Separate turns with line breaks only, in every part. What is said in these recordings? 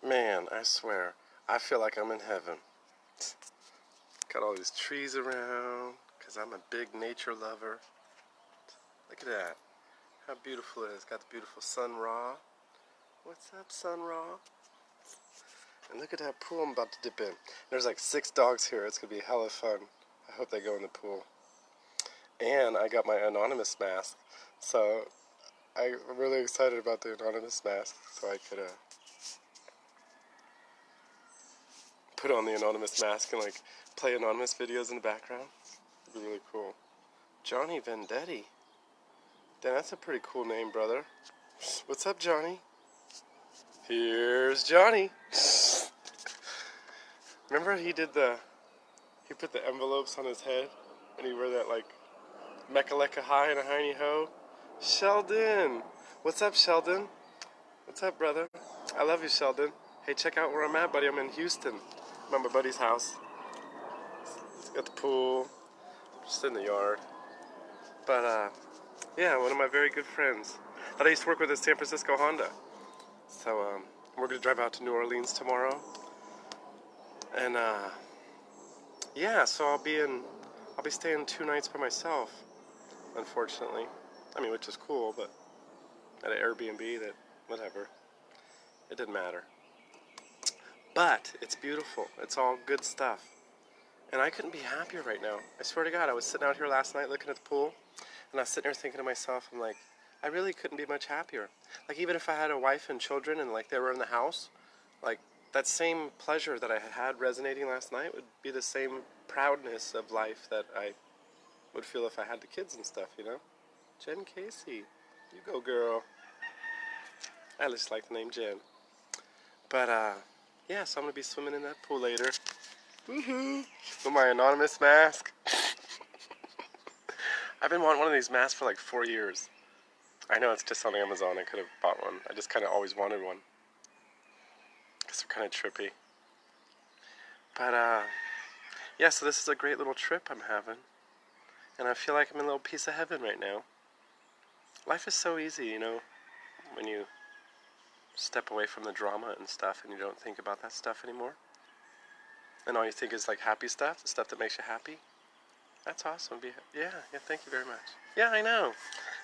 Man, I swear, I feel like I'm in heaven. Got all these trees around, because I'm a big nature lover. Look at that. How beautiful it is. Got the beautiful sun raw. What's up, sun raw? And look at that pool I'm about to dip in. There's like 6 dogs here. It's going to be hella fun. I hope they go in the pool. And I got my anonymous mask. So I'm really excited about the anonymous mask. So I could put on the anonymous mask and like play anonymous videos in the background. It'd be really cool. Johnny Vendetti. Damn, that's a pretty cool name, brother. What's up, Johnny? Here's Johnny. Remember he put the envelopes on his head and he wore that like Mechaleka high and a hiney ho? Sheldon! What's up, Sheldon? What's up, brother? I love you, Sheldon. Hey, check out where I'm at, buddy. I'm in Houston. I'm at my buddy's house. He's got the pool. Just in the yard. But, yeah, one of my very good friends that I used to work with at San Francisco Honda. So, we're going to drive out to New Orleans tomorrow. And, yeah, so I'll be staying 2 nights by myself, unfortunately. I mean, which is cool, but at an Airbnb whatever. It didn't matter. But it's beautiful. It's all good stuff. And I couldn't be happier right now. I swear to God, I was sitting out here last night looking at the pool, and I was sitting there thinking to myself, I'm like, I really couldn't be much happier. Like, even if I had a wife and children and like they were in the house, like that same pleasure that I had resonating last night would be the same proudness of life that I would feel if I had the kids and stuff, you know? Jen Casey, you go, girl. I just like the name Jen. But, yeah, so I'm going to be swimming in that pool later. Woohoo! With my anonymous mask. I've been wanting one of these masks for like 4 years. I know it's just on Amazon. I could have bought one. I just kind of always wanted one. Because they're kind of trippy. But, yeah, so this is a great little trip I'm having. And I feel like I'm in a little piece of heaven right now. Life is so easy, you know, when you step away from the drama and stuff and you don't think about that stuff anymore. And all you think is like happy stuff, the stuff that makes you happy. That's awesome. Yeah, thank you very much. Yeah, I know.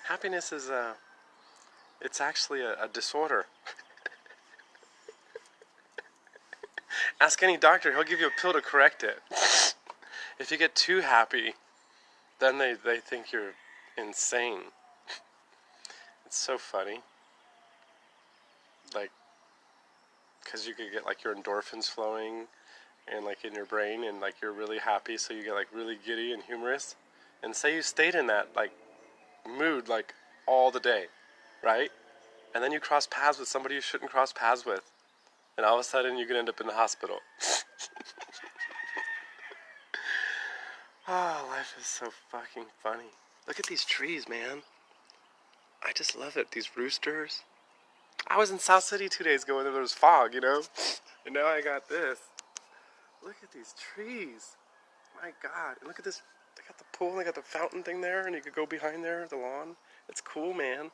Happiness is, it's actually a disorder. Ask any doctor, he'll give you a pill to correct it. If you get too happy, then they think you're insane. It's so funny. Like, because you could get like your endorphins flowing and like in your brain and like you're really happy, so you get like really giddy and humorous. And say you stayed in that like mood like all the day, right? And then you cross paths with somebody you shouldn't cross paths with, and all of a sudden you could end up in the hospital. Oh, life is so fucking funny. Look at these trees, man. I just love it. These roosters. I was in South City 2 days ago and there was fog, you know? And now I got this. Look at these trees. My God. And look at this. They got the pool and they got the fountain thing there and you could go behind there, the lawn. It's cool, man.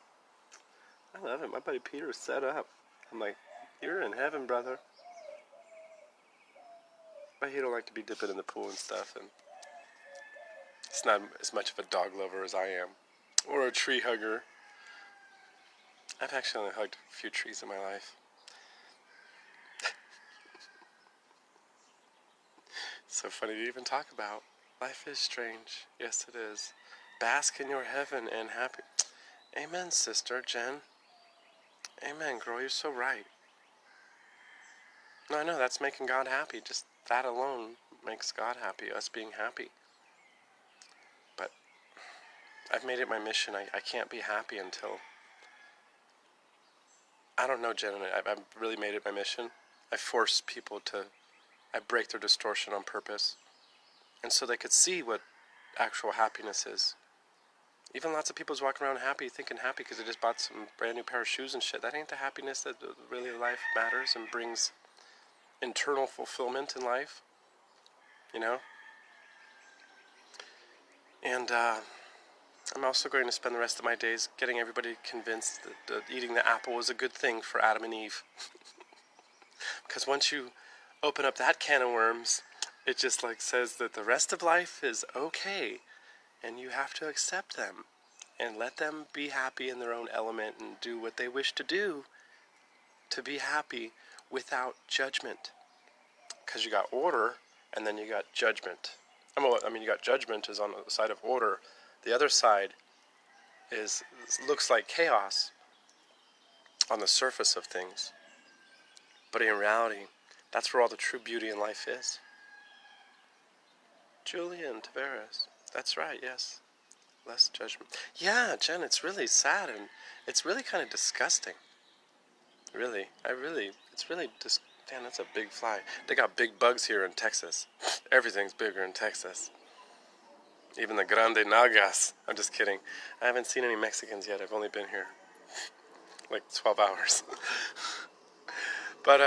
I love it. My buddy Peter is set up. I'm like, you're in heaven, brother. But he don't like to be dipping in the pool and stuff, and he's not as much of a dog lover as I am. Or a tree hugger. I've actually only hugged a few trees in my life. It's so funny to even talk about. Life is strange. Yes, it is. Bask in your heaven and happy. Amen, sister Jen. Amen, girl. You're so right. No, I know. That's making God happy. Just that alone makes God happy. Us being happy. But I've made it my mission. I can't be happy until... I don't know, Jen. I've really made it my mission. I force people to... I break their distortion on purpose. And so they could see what actual happiness is. Even lots of people's walking around thinking happy because they just bought some brand new pair of shoes and shit. That ain't the happiness that really life matters and brings internal fulfillment in life. You know? And I'm also going to spend the rest of my days getting everybody convinced that eating the apple was a good thing for Adam and Eve. Because once you open up that can of worms, it just like says that the rest of life is okay, and you have to accept them and let them be happy in their own element and do what they wish to do to be happy without judgment. Because you got order and then you got judgment. I mean, you got judgment is on the side of order. The other side looks like chaos on the surface of things. But in reality, that's where all the true beauty in life is. Julian Tavares. That's right, yes. Less judgment. Yeah, Jen, it's really sad and it's really kind of disgusting. Really. It's really damn, that's a big fly. They got big bugs here in Texas. Everything's bigger in Texas. Even the grande nagas. I'm just kidding. I haven't seen any Mexicans yet. I've only been here like 12 hours. But,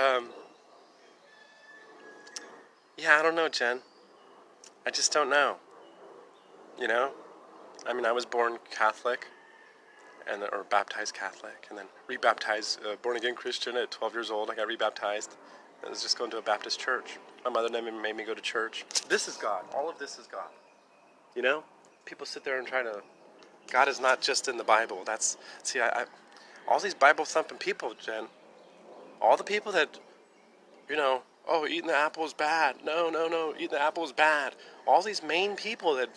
yeah, I don't know, Jen. I just don't know. You know? I mean, I was born Catholic, or baptized Catholic, and then rebaptized, born-again Christian at 12 years old. I got rebaptized. I was just going to a Baptist church. My mother never made me go to church. This is God. All of this is God. You know? People sit there and try to... God is not just in the Bible. All these Bible-thumping people, Jen, all the people that, oh, eating the apple is bad. No, eating the apple is bad. All these main people that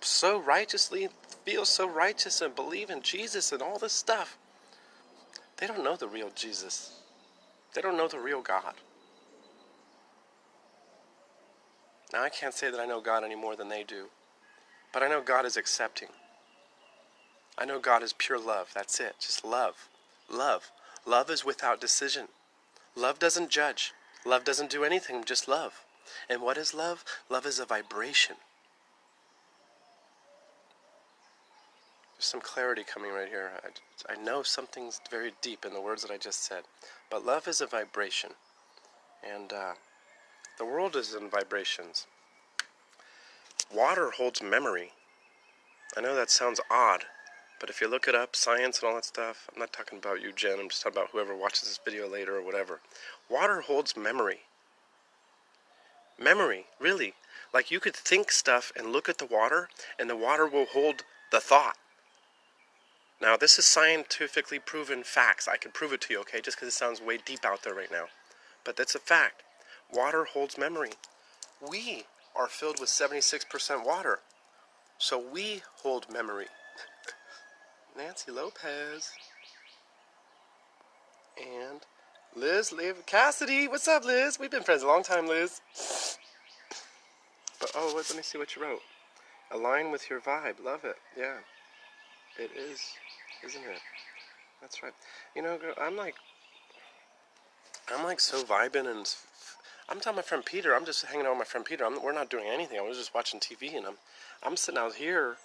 so righteously feel so righteous and believe in Jesus and all this stuff, they don't know the real Jesus. They don't know the real God. Now, I can't say that I know God any more than they do, but I know God is accepting. I know God is pure love. That's it. Just love. Love. Love is without decision. Love doesn't judge. Love doesn't do anything, just love. And what is love? Love is a vibration. There's some clarity coming right here. I know something's very deep in the words that I just said. But love is a vibration. And the world is in vibrations. Water holds memory. I know that sounds odd, but if you look it up, science and all that stuff, I'm not talking about you, Jen, I'm just talking about whoever watches this video later or whatever. Water holds memory. Memory, really. Like you could think stuff and look at the water, and the water will hold the thought. Now, this is scientifically proven facts. I can prove it to you, okay, just because it sounds way deep out there right now. But that's a fact. Water holds memory. We are filled with 76% water, so we hold memory. Nancy Lopez. And Cassidy. What's up, Liz? We've been friends a long time, Liz. But, let me see what you wrote. Align with your vibe. Love it. Yeah. It is. Isn't it? That's right. You know, girl, I'm like so vibing, and I'm telling my friend Peter, I'm just hanging out with my friend Peter. We're not doing anything. I was just watching TV, and I'm sitting out here,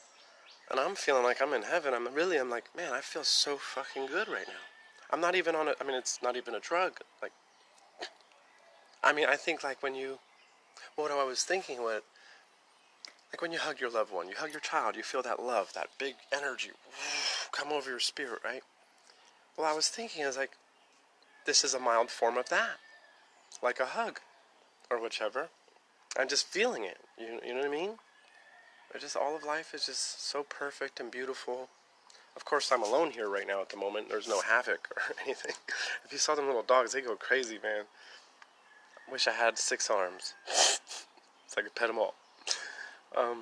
and I'm feeling like I'm in heaven. I'm like, man, I feel so fucking good right now. I'm not even on it's not even a drug. Like, I think like when you, what I was thinking was, like when you hug your loved one, you hug your child, you feel that love, that big energy come over your spirit, right? Well, I was thinking, I was like, this is a mild form of that. Like a hug, or whichever. I'm just feeling it, you know what I mean? All of life is just so perfect and beautiful. Of course, I'm alone here right now at the moment. There's no havoc or anything. If you saw them little dogs, they go crazy, man. Wish I had 6 arms. So I could pet them all. I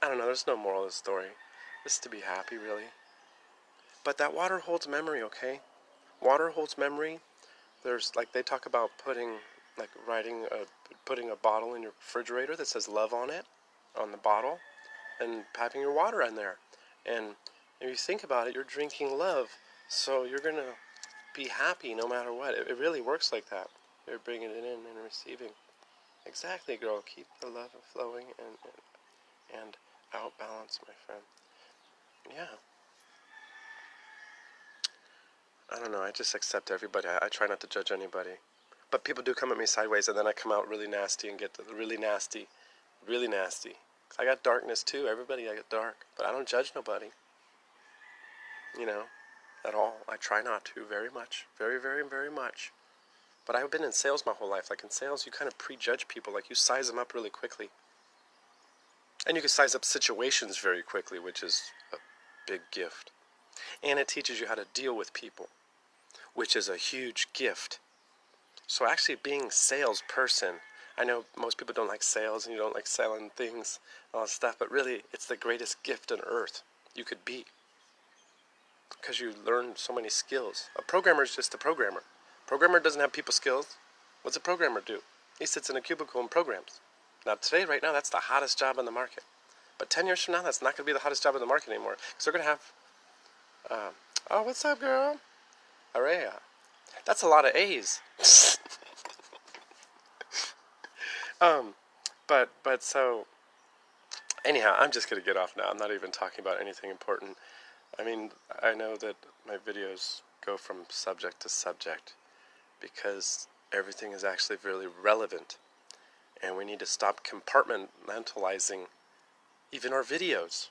don't know, there's no moral of the story. Just to be happy, really. But that water holds memory, okay? Water holds memory. There's, like, they talk about putting a bottle in your refrigerator that says love on it, on the bottle, and having your water in there. And if you think about it, you're drinking love, so you're going to be happy no matter what. It really works like that. You're bringing it in and receiving. Exactly, girl. Keep the love flowing and outbalance, my friend. Yeah. I don't know. I just accept everybody. I try not to judge anybody. But people do come at me sideways, and then I come out really nasty and get really nasty. Really nasty. I got darkness too. Everybody, I get dark. But I don't judge nobody. You know? at all. I try not to very much. Very, very, very much. But I've been in sales my whole life. Like in sales, you kind of prejudge people. Like you size them up really quickly. And you can size up situations very quickly, which is a big gift. And it teaches you how to deal with people, which is a huge gift. So actually being a salesperson, I know most people don't like sales and you don't like selling things, all that stuff, but really it's the greatest gift on earth you could be. Because you learn so many skills. A programmer is just a programmer. Programmer doesn't have people skills. What's a programmer do? He sits in a cubicle and programs. Now today, right now, that's the hottest job in the market. But 10 years from now, that's not going to be the hottest job in the market anymore. Because they're going to have, oh, what's up, girl? Araya. That's a lot of A's. But so, anyhow, I'm just going to get off now. I'm not even talking about anything important. I mean, I know that my videos go from subject to subject because everything is actually really relevant. And we need to stop compartmentalizing even our videos.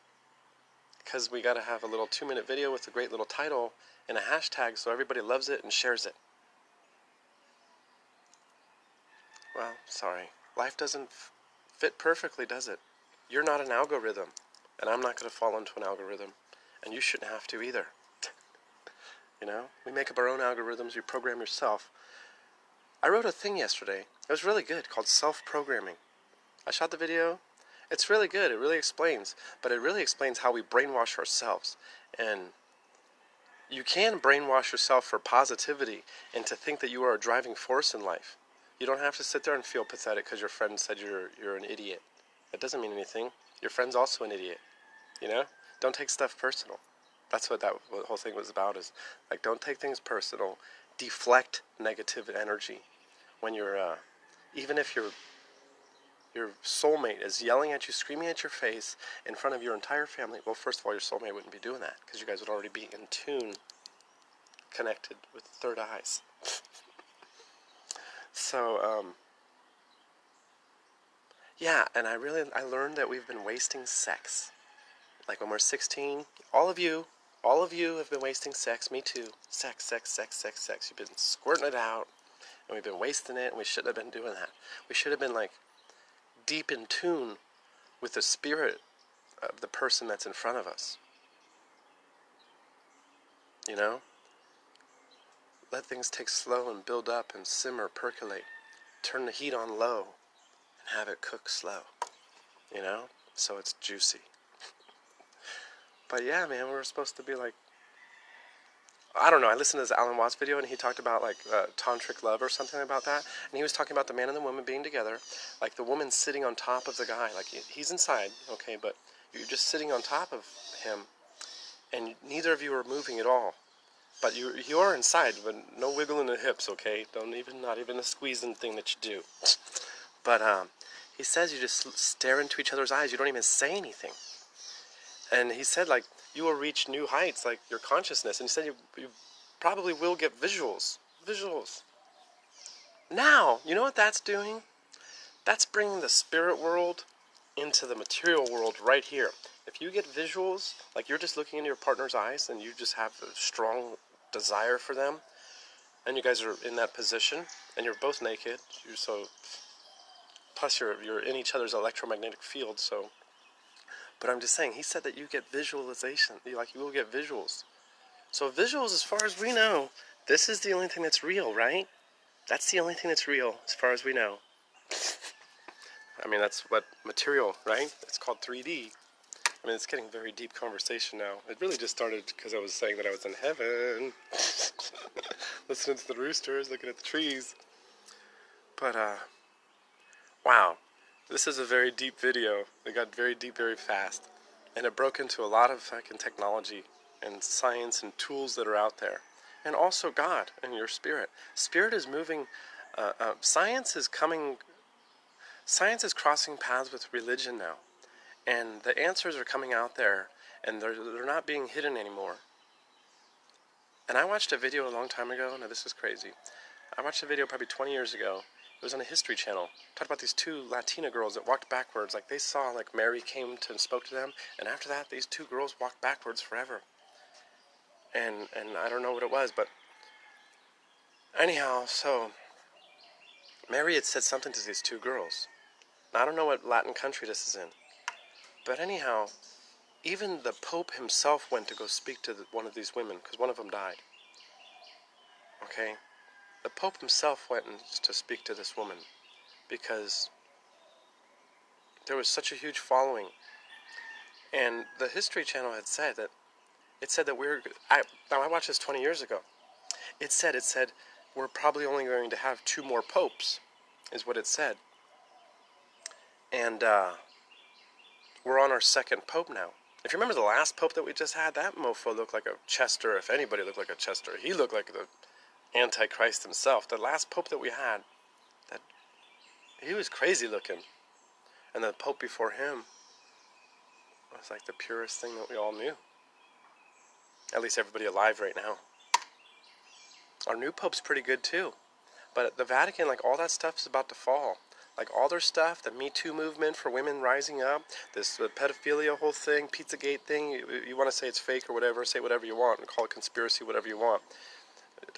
Because we got to have a little 2-minute video with a great little title and a hashtag so everybody loves it and shares it. Well, sorry. Life doesn't fit perfectly, does it? You're not an algorithm, and I'm not going to fall into an algorithm, and you shouldn't have to either. You know, we make up our own algorithms, you program yourself. I wrote a thing yesterday. It was really good, called self-programming. I shot the video. It's really good. It really explains, but it really explains how we brainwash ourselves. And you can brainwash yourself for positivity and to think that you are a driving force in life. You don't have to sit there and feel pathetic because your friend said you're an idiot. That doesn't mean anything. Your friend's also an idiot. You know? Don't take stuff personal. That's what what whole thing was about, is like, don't take things personal. Deflect negative energy. When you're, even if your soulmate is yelling at you, screaming at your face in front of your entire family, well, first of all, your soulmate wouldn't be doing that because you guys would already be in tune, connected with third eyes. So, yeah, and I learned that we've been wasting sex. Like when we're 16, all of you have been wasting sex, me too. Sex. You've been squirting it out, and we've been wasting it, and we shouldn't have been doing that. We should have been like deep in tune with the spirit of the person that's in front of us. You know? Let things take slow and build up and simmer, percolate. Turn the heat on low and have it cook slow. You know? So it's juicy. But yeah, man, we're supposed to be like, I don't know, I listened to this Alan Watts video and he talked about like tantric love or something about that. And he was talking about the man and the woman being together, like the woman sitting on top of the guy. Like he's inside, okay, but you're just sitting on top of him and neither of you are moving at all. But you are inside, but no wiggling the hips, okay? Not even the squeezing thing that you do. But he says you just stare into each other's eyes. You don't even say anything. And he said, like, you will reach new heights, like your consciousness. And he said you probably will get visuals. Visuals. Now, you know what that's doing? That's bringing the spirit world into the material world right here. If you get visuals, like you're just looking into your partner's eyes and you just have a strong desire for them, and you guys are in that position, and you're both naked, plus you're in each other's electromagnetic field, so. But I'm just saying, he said that you get visualization, you will get visuals. So visuals, as far as we know, this is the only thing that's real, right? That's the only thing that's real, as far as we know. I mean, that's what material, right? It's called 3D. I mean, it's getting very deep conversation now. It really just started because I was saying that I was in heaven. Listening to the roosters, looking at the trees. But, wow. This is a very deep video. It got very deep very fast. And it broke into a lot of fucking technology and science and tools that are out there. And also God and your spirit. Spirit is moving. Science is crossing paths with religion now. And the answers are coming out there. And they're not being hidden anymore. And I watched a video a long time ago. Now this is crazy. I watched a video probably 20 years ago. It was on a History Channel. Talked about these two Latina girls that walked backwards. Like they saw, like Mary came to and spoke to them. And after that, these two girls walked backwards forever. and I don't know what it was, but anyhow, so Mary had said something to these two girls. Now, I don't know what Latin country this is in, but anyhow, even the Pope himself went to go speak to one of these women, because one of them died. Okay? The Pope himself went to speak to this woman, because there was such a huge following. And the History Channel had said that, now I watched this 20 years ago. It said, we're probably only going to have 2 more popes, is what it said. And we're on our 2nd pope now. If you remember the last pope that we just had, that mofo looked like a Chester. If anybody looked like a Chester, he looked like the Antichrist himself. The last pope that we had, he was crazy looking. And the pope before him was like the purest thing that we all knew. At least everybody alive right now. Our new pope's pretty good too. But the Vatican, like all that stuff is about to fall. Like all their stuff, the Me Too movement for women rising up, this pedophilia whole thing, Pizzagate thing, you want to say it's fake or whatever, say whatever you want and call it conspiracy, whatever you want.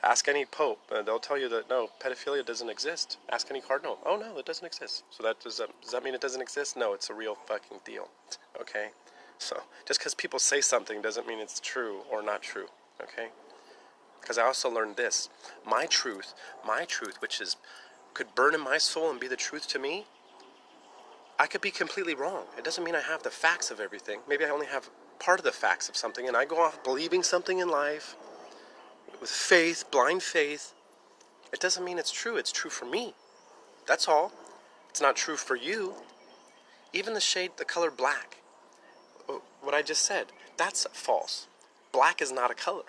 Ask any pope, they'll tell you that no, pedophilia doesn't exist. Ask any cardinal, oh no, it doesn't exist. So does that mean it doesn't exist? No, it's a real fucking deal. Okay? So just because people say something doesn't mean it's true or not true. Okay? Because I also learned this. My truth, which could burn in my soul and be the truth to me, I could be completely wrong. It doesn't mean I have the facts of everything. Maybe I only have part of the facts of something, and I go off believing something in life with faith, blind faith. It doesn't mean it's true. It's true for me. That's all. It's not true for you. Even the color black, what I just said, that's false. Black is not a color.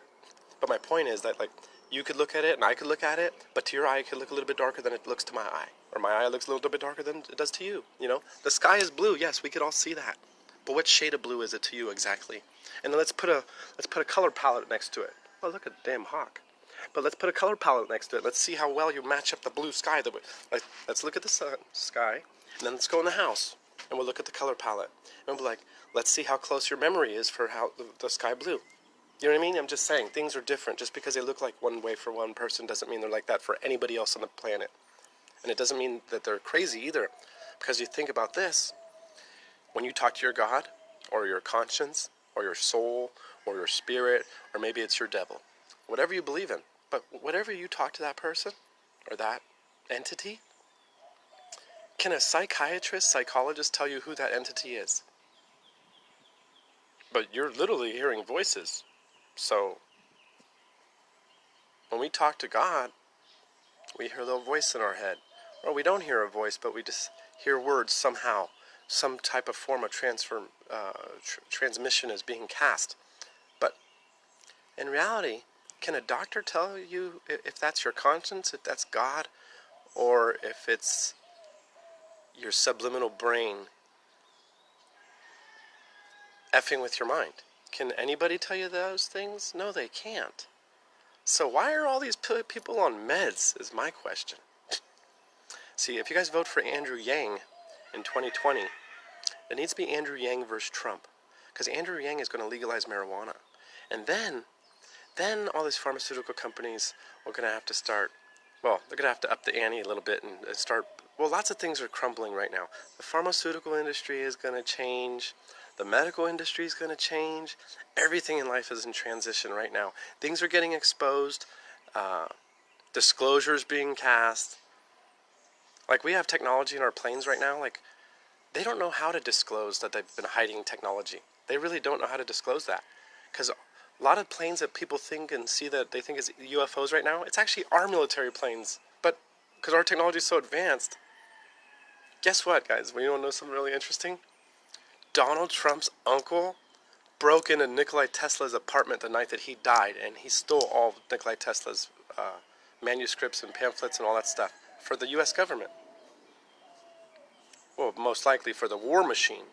But my point is that, like, you could look at it and I could look at it, but to your eye it could look a little bit darker than it looks to my eye. Or my eye looks a little bit darker than it does to you, you know? The sky is blue, yes, we could all see that. But what shade of blue is it to you exactly? And then let's put a color palette next to it. Oh, look at the damn hawk. But let's put a color palette next to it. Let's see how well you match up the blue sky. Let's look at the sky, and then let's go in the house, and we'll look at the color palette. And we'll be like, let's see how close your memory is for how the sky blue. You know what I mean? I'm just saying, things are different. Just because they look like one way for one person doesn't mean they're like that for anybody else on the planet. And it doesn't mean that they're crazy either. Because you think about this, when you talk to your God, or your conscience, or your soul, or your spirit, or maybe it's your devil, whatever you believe in, but whatever you talk to that person, or that entity, can a psychologist tell you who that entity is? But you're literally hearing voices. So, when we talk to God, we hear a little voice in our head. Or we don't hear a voice, but we just hear words somehow. Some type of form of transmission is being cast. But in reality, can a doctor tell you if that's your conscience, if that's God, or if it's your subliminal brain effing with your mind? Can anybody tell you those things? No, they can't. So why are all these people on meds, is my question. See, if you guys vote for Andrew Yang in 2020, it needs to be Andrew Yang versus Trump. Because Andrew Yang is going to legalize marijuana. And then all these pharmaceutical companies are going to have to start, well, they're going to have to up the ante a little bit and start, well, lots of things are crumbling right now. The pharmaceutical industry is going to change. The medical industry is going to change. Everything in life is in transition right now. Things are getting exposed. Disclosures being cast. Like, we have technology in our planes right now. Like, they don't know how to disclose that they've been hiding technology. They really don't know how to disclose that. Because a lot of planes that people think and see that they think is UFOs right now, it's actually our military planes. But because our technology is so advanced, guess what, guys? We want to know something really interesting? Donald Trump's uncle broke into Nikola Tesla's apartment the night that he died, and he stole all of Nikola Tesla's manuscripts and pamphlets and all that stuff for the U.S. government. Well, most likely for the war machine,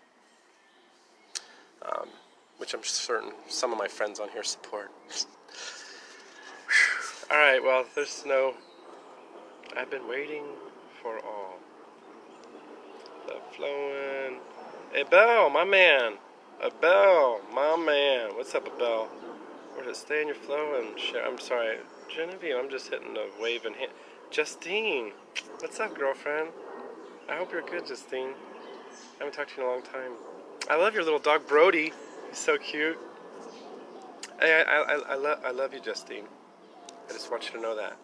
which I'm certain some of my friends on here support. Alright, well, there's no... I've been waiting for all. The flowing... Hey, Bell, my man! Abel, my man. What's up, Abel? stay in your flow and share. I'm sorry, Genevieve. I'm just hitting the wave and hit. Justine, what's up, girlfriend? I hope you're good, Justine. I haven't talked to you in a long time. I love your little dog, Brody. He's so cute. Hey, I love you, Justine. I just want you to know that.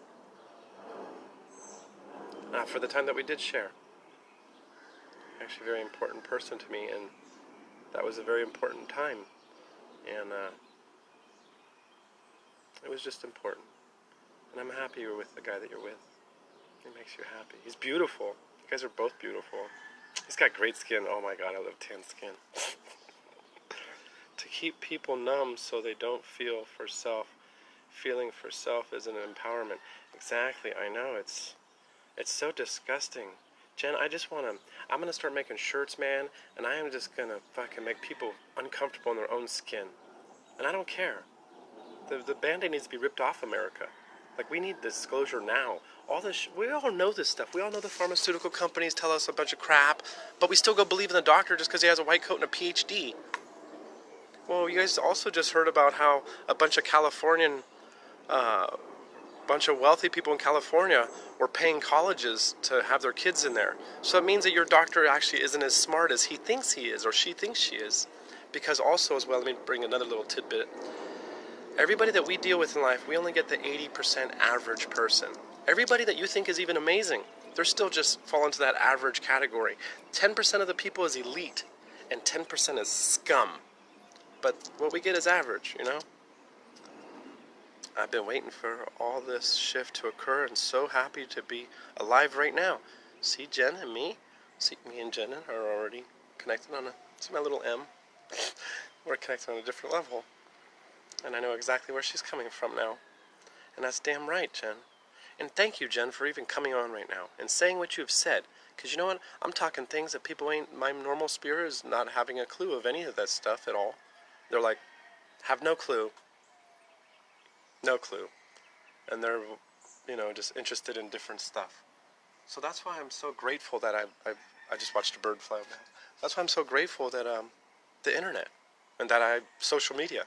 For the time that we did share. Actually, a very important person to me, and that was a very important time. And it was just important. And I'm happy you're with the guy that you're with. It makes you happy. He's beautiful. You guys are both beautiful. He's got great skin. Oh my God, I love tan skin. To keep people numb so they don't feel for self. Feeling for self is an empowerment. Exactly, I know. It's so disgusting. Jen, I'm going to start making shirts, man, and I am just going to fucking make people uncomfortable in their own skin. And I don't care. The Band-Aid needs to be ripped off America. Like, we need disclosure now. We all know this stuff. We all know the pharmaceutical companies tell us a bunch of crap, but we still go believe in the doctor just because he has a white coat and a PhD. Well, you guys also just heard about how a bunch of bunch of wealthy people in California were paying colleges to have their kids in there. So it means that your doctor actually isn't as smart as he thinks he is, or she thinks she is. Because also, as well, let me bring another little tidbit. Everybody that we deal with in life, we only get the 80% average person. Everybody that you think is even amazing, they're still just fall into that average category. 10% of the people is elite, and 10% is scum. But what we get is average, you know? I've been waiting for all this shift to occur and so happy to be alive right now. See Jen and me? See, me and Jen are already connected on see my little M? We're connected on a different level. And I know exactly where she's coming from now. And that's damn right, Jen. And thank you, Jen, for even coming on right now and saying what you've said. Because you know what? I'm talking things that people ain't, my normal spirit is not having a clue of any of that stuff at all. They're like, have no clue. No clue. And they're, just interested in different stuff. So that's why I'm so grateful that I just watched a bird fly over. That's why I'm so grateful that the internet and that social media.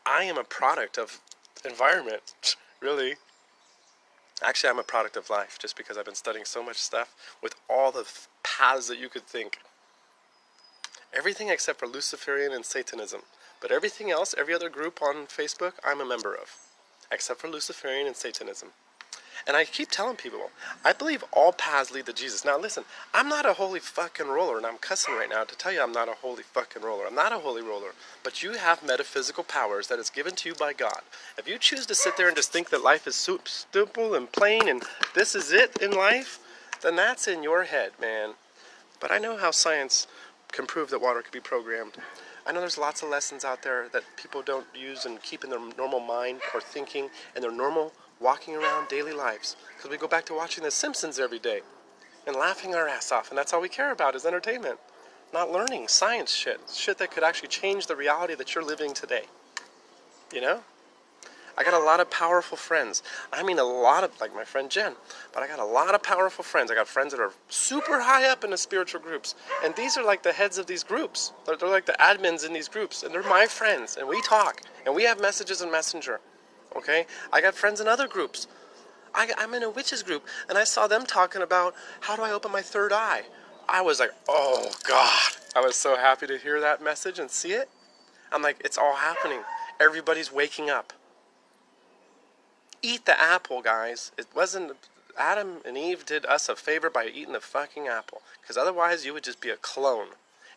I am a product of environment, really. Actually, I'm a product of life, just because I've been studying so much stuff with all the paths that you could think. Everything except for Luciferian and Satanism. But everything else, every other group on Facebook, I'm a member of. Except for Luciferian and Satanism. And I keep telling people, I believe all paths lead to Jesus. Now listen, I'm not a holy fucking roller, and I'm cussing right now to tell you I'm not a holy fucking roller. I'm not a holy roller. But you have metaphysical powers that is given to you by God. If you choose to sit there and just think that life is simple and plain and this is it in life, then that's in your head, man. But I know how science can prove that water can be programmed. I know there's lots of lessons out there that people don't use and keep in their normal mind or thinking and their normal walking around daily lives. Because we go back to watching The Simpsons every day and laughing our ass off, and that's all we care about is entertainment. Not learning science shit that could actually change the reality that you're living today. You know? I got a lot of powerful friends. I mean a lot of, like my friend Jen, but I got a lot of powerful friends. I got friends that are super high up in the spiritual groups. And these are like the heads of these groups. They're like the admins in these groups. And they're my friends. And we talk. And we have messages in Messenger. Okay? I got friends in other groups. I'm in a witches group. And I saw them talking about, how do I open my third eye? I was like, oh God. I was so happy to hear that message and see it. I'm like, it's all happening. Everybody's waking up. Eat the apple, guys. It wasn't... Adam and Eve did us a favor by eating the fucking apple. Because otherwise you would just be a clone.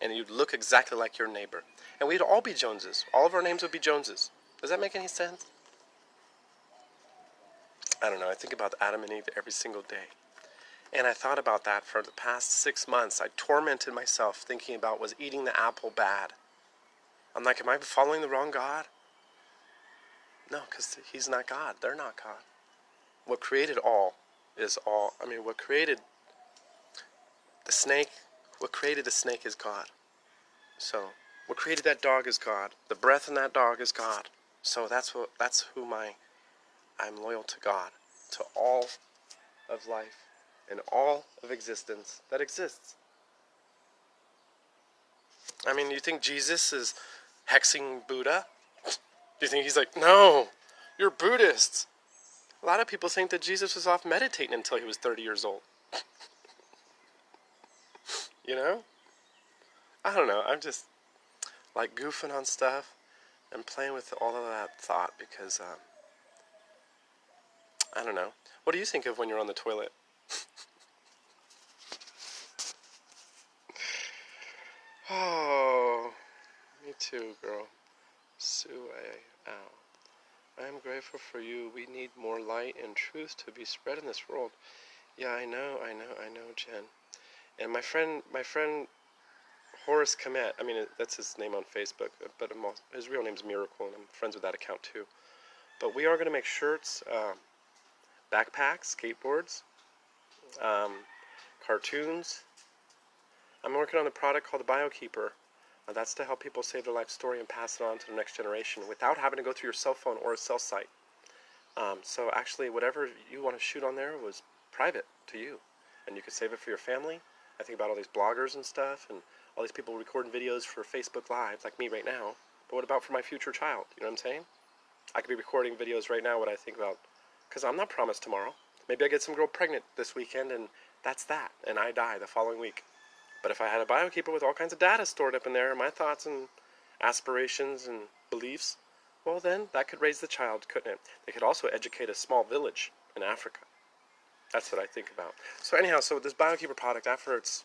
And you'd look exactly like your neighbor. And we'd all be Joneses. All of our names would be Joneses. Does that make any sense? I don't know. I think about Adam and Eve every single day. And I thought about that for the past 6 months. I tormented myself thinking about, was eating the apple bad? I'm like, am I following the wrong God? No, because he's not God. They're not God. What created all is all. I mean, what created the snake is God. So, what created that dog is God. The breath in that dog is God. So that's I'm loyal to God, to all of life and all of existence that exists. I mean, you think Jesus is hexing Buddha? Do you think he's like, no, you're Buddhists? A lot of people think that Jesus was off meditating until he was 30 years old. You know? I don't know. I'm just like goofing on stuff and playing with all of that thought because, I don't know. What do you think of when you're on the toilet? Oh, me too, girl. Sue, ow. I am grateful for you. We need more light and truth to be spread in this world. Yeah, I know, Jen. And my friend Horace Komet, I mean, that's his name on Facebook, but his real name's Miracle, and I'm friends with that account too. But we are going to make shirts, backpacks, skateboards, cartoons. I'm working on a product called the BioKeeper. That's to help people save their life story and pass it on to the next generation without having to go through your cell phone or a cell site. So actually, whatever you want to shoot on there was private to you, and you could save it for your family. I think about all these bloggers and stuff, and all these people recording videos for Facebook Live, like me right now. But what about for my future child? You know what I'm saying? I could be recording videos right now what I think about, because I'm not promised tomorrow. Maybe I get some girl pregnant this weekend, and that's that, and I die the following week. But if I had a BioKeeper with all kinds of data stored up in there, my thoughts and aspirations and beliefs, well then, that could raise the child, couldn't it? They could also educate a small village in Africa. That's what I think about. So anyhow, so this BioKeeper product, after it's,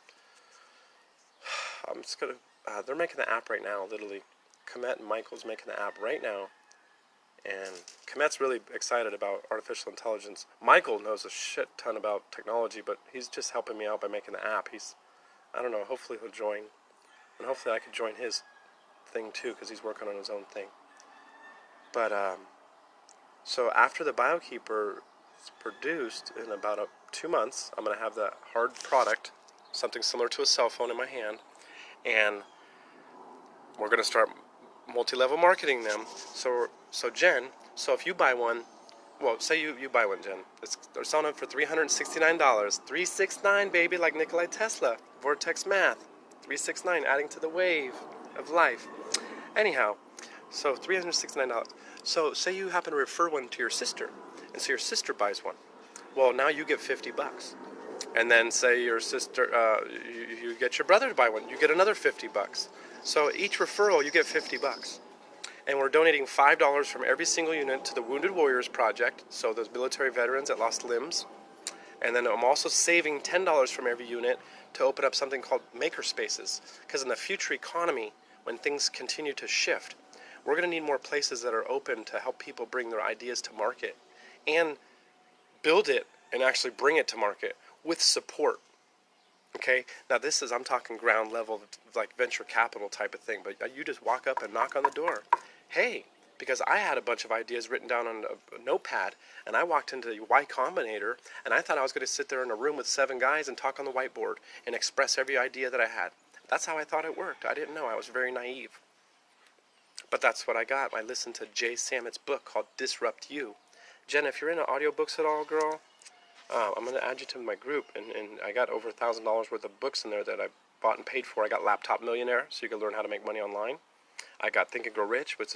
I'm just going to, they're making the app right now, literally. Komet and Michael's making the app right now. And Komet's really excited about artificial intelligence. Michael knows a shit ton about technology, but he's just helping me out by making the app. I don't know, hopefully he'll join. And hopefully I could join his thing too, because he's working on his own thing. But, so after the BioKeeper is produced, in about 2 months, I'm going to have the hard product, something similar to a cell phone in my hand, and we're going to start multi-level marketing them. So Jen, so if you buy one, well, say you buy one, Jen. They're selling it for $369. $369, baby, like Nikolai Tesla. Vortex math. 369, adding to the wave of life. Anyhow, so $369. So say you happen to refer one to your sister, and so your sister buys one. Well, now you get $50. And then say your sister, you get your brother to buy one, you get another $50. So each referral, you get $50. And we're donating $5 from every single unit to the Wounded Warriors Project, so those military veterans that lost limbs. And then I'm also saving $10 from every unit to open up something called maker spaces. Because in the future economy, when things continue to shift, we're going to need more places that are open to help people bring their ideas to market and build it and actually bring it to market with support. Okay, now this is, I'm talking ground level, like venture capital type of thing, but you just walk up and knock on the door. Hey, because I had a bunch of ideas written down on a notepad, and I walked into the Y Combinator, and I thought I was going to sit there in a room with 7 guys and talk on the whiteboard and express every idea that I had. That's how I thought it worked. I didn't know. I was very naive. But that's what I got. I listened to Jay Samet's book called Disrupt You. Jen, if you're into audiobooks at all, girl, I'm going to add you to my group, and I got over $1,000 worth of books in there that I bought and paid for. I got Laptop Millionaire, so you can learn how to make money online. I got Think and Grow Rich, which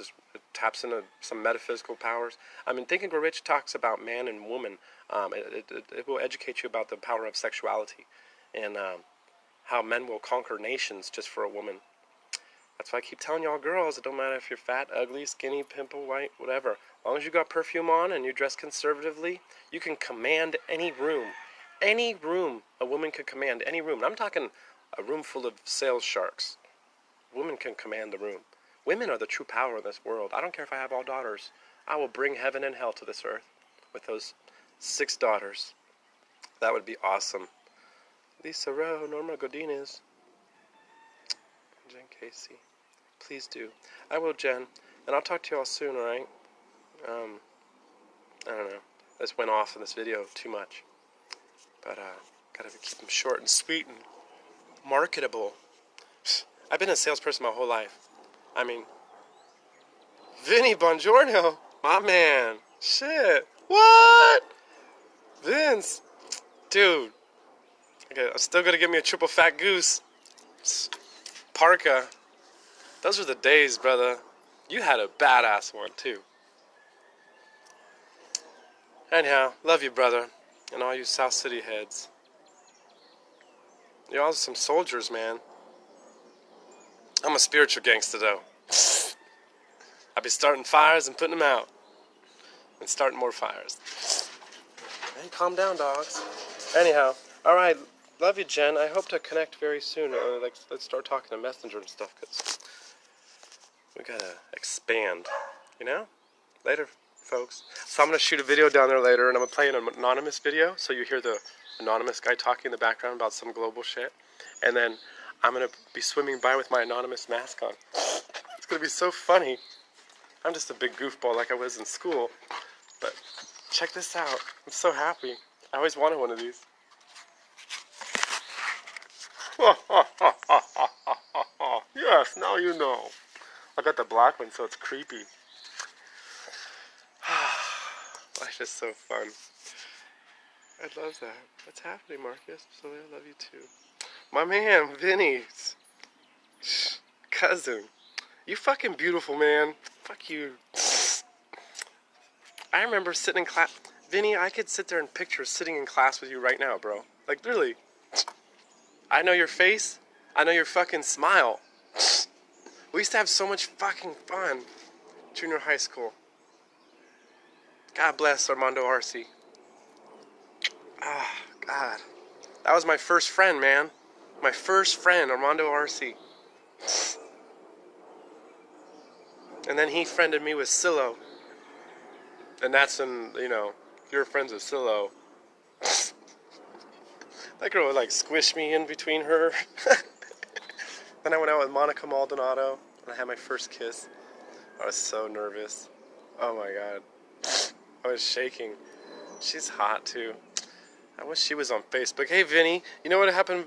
taps into some metaphysical powers. I mean, Think and Grow Rich talks about man and woman. It will educate you about the power of sexuality and how men will conquer nations just for a woman. That's why I keep telling y'all girls, it don't matter if you're fat, ugly, skinny, pimple, white, whatever. As long as you got perfume on and you dress conservatively, you can command any room. Any room a woman can command, any room. And I'm talking a room full of sales sharks. Women can command the room. Women are the true power in this world. I don't care if I have all daughters. I will bring heaven and hell to this earth with those 6 daughters. That would be awesome. Lisa Rowe, Norma Godinez, Jen Casey. Please do. I will, Jen. And I'll talk to y'all soon, alright? I don't know. This went off in this video too much. But, gotta keep them short and sweet and marketable. I've been a salesperson my whole life. I mean, Vinny Bongiorno, my man. Shit. What? Vince. Dude. Okay, I'm still gonna get me a triple fat goose. Parka. Those are the days, brother. You had a badass one, too. Anyhow, love you, brother. And all you South City heads. You're all some soldiers, man. I'm a spiritual gangster, though. I be starting fires and putting them out. And starting more fires. Hey, calm down, dogs. Anyhow, alright. Love you, Jen. I hope to connect very soon. Let's start talking to Messenger and stuff, because we gotta expand. You know? Later, folks. So I'm gonna shoot a video down there later, and I'm gonna play an anonymous video, so you hear the anonymous guy talking in the background about some global shit. And then I'm gonna be swimming by with my anonymous mask on. It's gonna be so funny. I'm just a big goofball like I was in school. But check this out. I'm so happy. I always wanted one of these. Yes, now you know. I got the black one, so it's creepy. Life is so fun. I love that. What's happening, Marcus? So I love you too. My man, Vinny's cousin. You fucking beautiful, man. Fuck you. I remember sitting in class. Vinny, I could sit there and picture sitting in class with you right now, bro. Like, literally. I know your face. I know your fucking smile. We used to have so much fucking fun. Junior high school. God bless Armando Arce. Ah, God. That was my first friend, man. My first friend, Armando Arce. And then he friended me with Silo. And that's when, you know, you're friends with Silo. That girl would, like, squish me in between her. Then I went out with Monica Maldonado, and I had my first kiss. I was so nervous. Oh, my God. I was shaking. She's hot, too. I wish she was on Facebook. Hey, Vinny, you know what happened?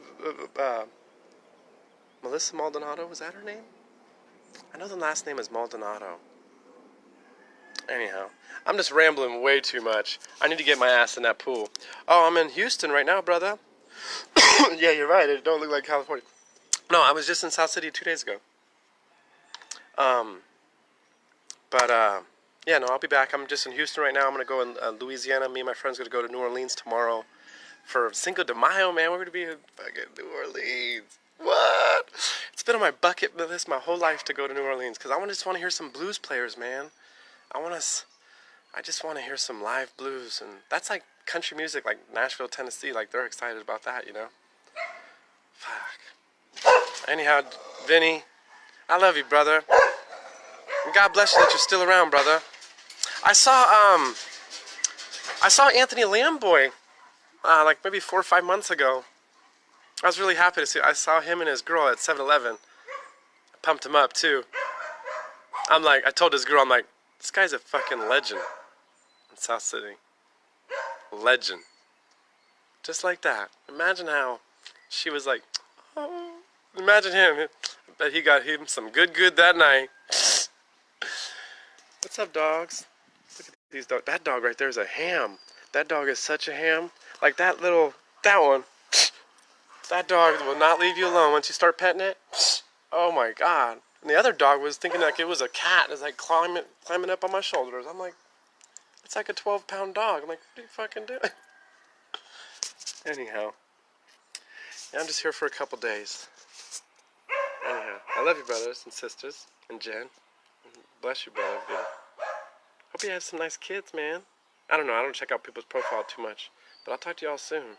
Melissa Maldonado, was that her name? I know the last name is Maldonado. Anyhow, I'm just rambling way too much. I need to get my ass in that pool. Oh, I'm in Houston right now, brother. Yeah, you're right. It don't look like California. No, I was just in South City 2 days ago. Yeah, no, I'll be back. I'm just in Houston right now. I'm going to go in Louisiana. Me and my friend's going to go to New Orleans tomorrow for Cinco de Mayo, man. We're going to be in fucking New Orleans. What? It's been on my bucket list my whole life to go to New Orleans because I just want to hear some blues players, man. I just want to hear some live blues, and that's like country music, like Nashville, Tennessee. Like, they're excited about that, you know? Fuck. Anyhow, Vinny, I love you, brother. And God bless you that you're still around, brother. I saw Anthony Lamboy, like maybe 4 or 5 months ago. I was really happy to see. I saw him and his girl at 7-Eleven. I pumped him up too. I told this girl, I'm like, this guy's a fucking legend in South City. Legend. Just like that. Imagine how she was like, oh. Imagine him. I bet he got him some good that night. What's up, dogs? Look at these dogs. That dog right there is a ham. That dog is such a ham. Like that one. That dog will not leave you alone once you start petting it. Oh my God. And the other dog was thinking like it was a cat. It was like climbing up on my shoulders. I'm like, it's like a 12-pound dog. I'm like, what are you fucking doing? Anyhow. Yeah, I'm just here for a couple days. Anyhow, I love you, brothers and sisters, and Jen. Bless you, brother. Hope you have some nice kids, man. I don't know. I don't check out people's profile too much. But I'll talk to y'all soon.